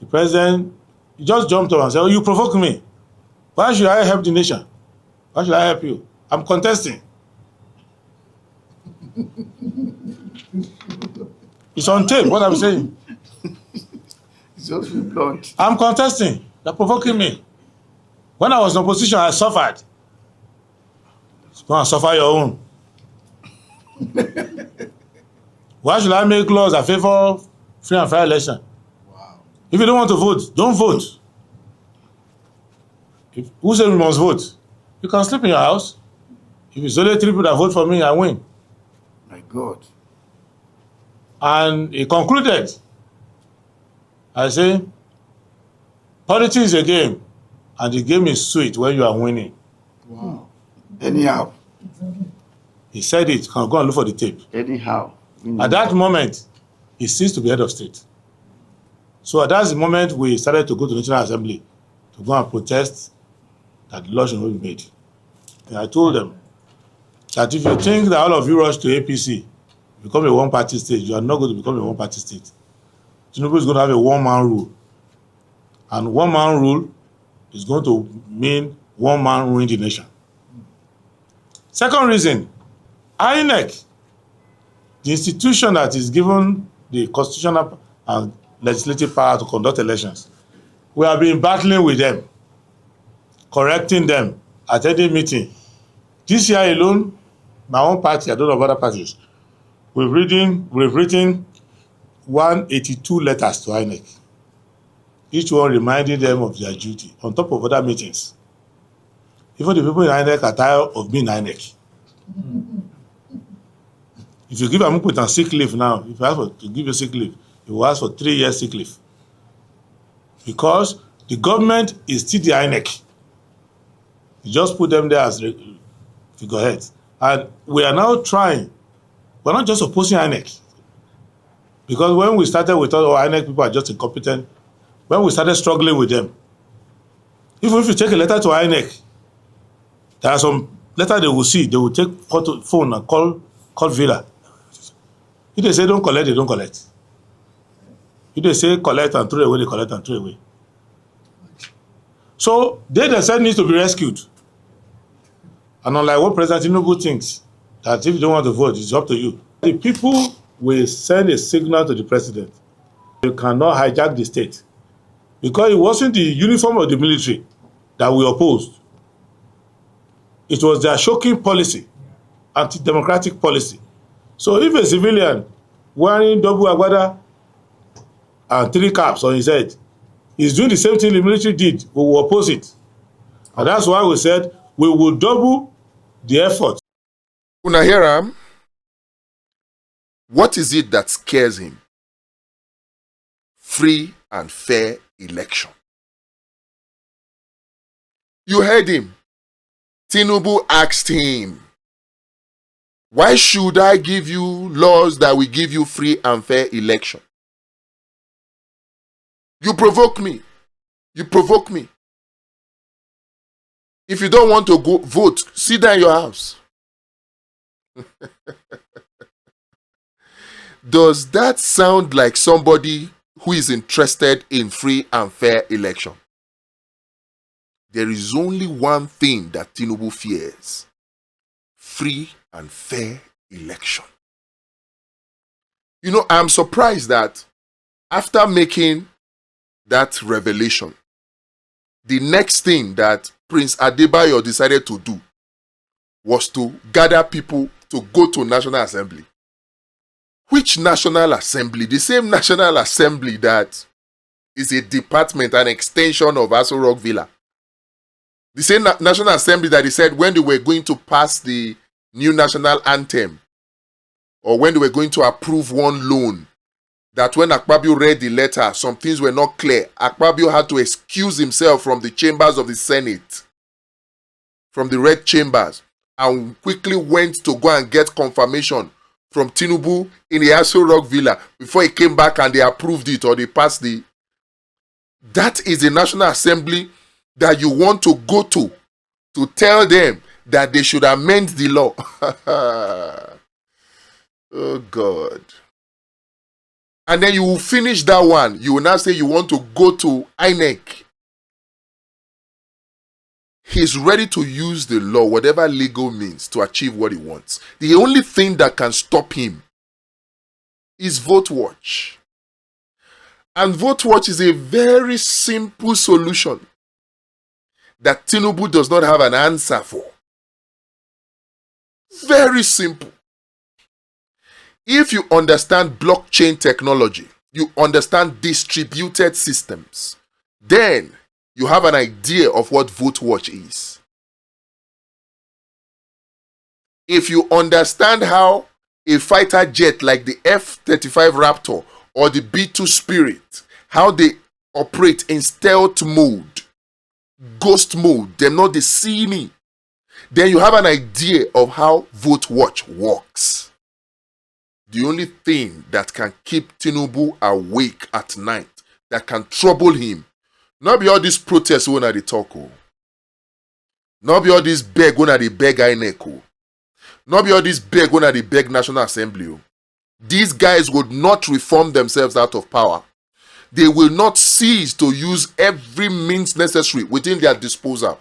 The president just jumped up and said, "Oh, you provoke me. Why should I help the nation? Why should I help you? I'm contesting." It's on tape, what I'm saying. It's just blunt. I'm contesting. They're provoking me. When I was in opposition, I suffered. Go and suffer your own. Why should I make laws that favor free and fair election? Wow. If you don't want to vote, don't vote. Who said we must vote? You can sleep in your house. If it's only 3 people that vote for me, I win. My God. And he concluded, I say, politics is a game, and the game is sweet when you are winning. Wow. Anyhow. He said it. Can go and look for the tape. Anyhow. At that moment, he ceased to be head of state. So that's the moment we started to go to the National Assembly to go and protest that the law should not be made. And I told them that if you think that all of you rush to APC, become a one-party state, you are not going to become a one-party state. Tinubu is going to have a one-man rule. And one-man rule is going to mean one man ruling the nation. Second reason, INEC, the institution that is given the constitutional and legislative power to conduct elections, we have been battling with them, correcting them at any meeting. This year alone, my own party, I don't know of other parties, we've written 182 letters to INEC, each one reminding them of their duty, on top of other meetings. Even the people in INEC are tired of being INEC. If you give a Amukwetan sick leave now, if you ask to give you sick leave, you will ask for 3 years sick leave. Because the government is still the INEC. You just put them there as figureheads. And we are now trying, we're not just opposing INEC. Because when we started, we thought, oh, INEC people are just incompetent. When we started struggling with them, even if you take a letter to INEC, there are some letters they will see, they will take phone and call Villa. If they say don't collect, they don't collect. If they say collect and throw away, they collect and throw away. So they themselves need to be rescued. And unlike what President Tinubu thinks, that if you don't want to vote, it's up to you. The people will send a signal to the president. You cannot hijack the state. Because it wasn't the uniform of the military that we opposed. It was their shocking policy, anti-democratic policy. So if a civilian wearing double agbada and 3 caps on his head is doing the same thing the military did, we will oppose it. And that's why we said we will double the effort. Una hear him? What is it that scares him? Free and fair election. You heard him. Tinubu asked him, why should I give you laws that will give you free and fair election? You provoke me. You provoke me. If you don't want to go vote, sit down in your house. Does that sound like somebody who is interested in free and fair election? There is only one thing that Tinubu fears: free and fair election. You know, I'm surprised that after making that revelation, the next thing that Prince Adebayo decided to do was to gather people to go to National Assembly. Which National Assembly? The same National Assembly that is a department, an extension of Aso Rock Villa. The same National Assembly that he said when they were going to pass the new national anthem, or when they were going to approve one loan, that when Akpabio read the letter, some things were not clear. Akpabio had to excuse himself from the chambers of the Senate, from the red chambers, and quickly went to go and get confirmation from Tinubu in the Aso Rock Villa before he came back and they approved it or they passed the... That is the National Assembly that you want to go to tell them that they should amend the law. Oh God. And then you will finish that one. You will now say you want to go to INEC. He's ready to use the law, whatever legal means, to achieve what he wants. The only thing that can stop him is VoteWatch. And VoteWatch is a very simple solution that Tinubu does not have an answer for. Very simple. If you understand blockchain technology, you understand distributed systems, then you have an idea of what VoteWatch is. If you understand how a fighter jet like the F-35 Raptor or the B-2 Spirit, how they operate in stealth mode, ghost mode, them not they see me, then you have an idea of how VoteWatch works. The only thing that can keep Tinubu awake at night, that can trouble him, not be all these protests when they talk, not be all these beg when they beg INEC, not be all these beg when they beg National Assembly. These guys would not reform themselves out of power. They will not cease to use every means necessary within their disposal,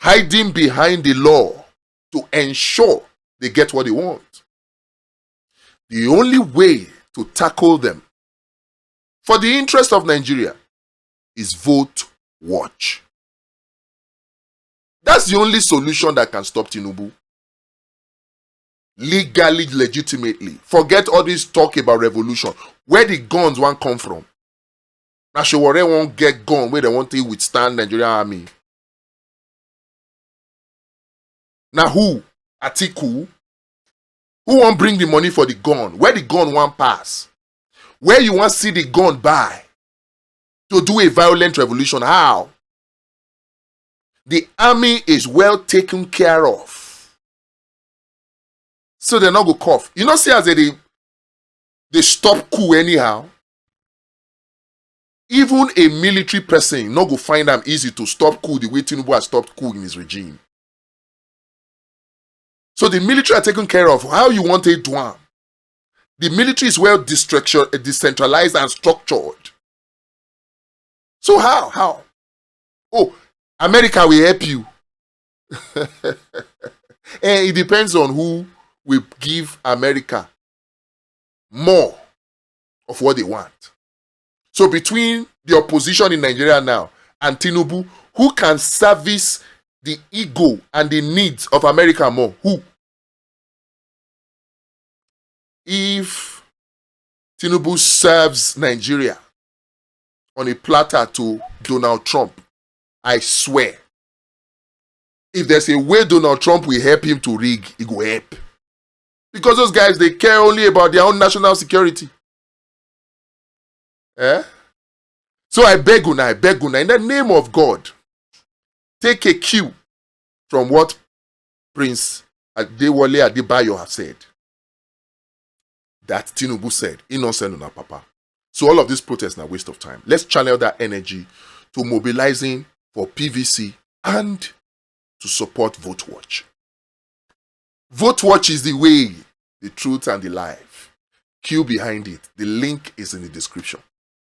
hiding behind the law to ensure they get what they want. The only way to tackle them for the interest of Nigeria is VoteWatch. That's the only solution that can stop Tinubu. Legally, legitimately. Forget all this talk about revolution. Where the guns won't come from? Now, Showore won't get gun where they want to withstand Nigerian army. Now who? Atiku? Who won't bring the money for the gun? Where the gun won't pass? Where you want to see the gun buy? To do a violent revolution? How? The army is well taken care of. So they're not going to cough. You know, see as they stop coup anyhow. Even a military person not go find them easy to stop coup the way Tinubu has stopped coup in his regime. So the military are taken care of. How you want it to? The military is well decentralized and structured. So how? Oh, America will help you. And it depends on who will give America more of what they want. So between the opposition in Nigeria now and Tinubu, who can service the ego and the needs of America more? Who? If Tinubu serves Nigeria on a platter to Donald Trump, I swear, if there's a way Donald Trump will help him to rig, he will help. Because those guys, they care only about their own national security. Eh? So I beg Una, in the name of God, take a cue from what Prince Adebayo have said. That Tinubu said, innocent Una Papa. So all of these protests are a waste of time. Let's channel that energy to mobilizing for PVC and to support VoteWatch. VoteWatch is the way, the truth, and the life. Queue behind it. The link is in the description.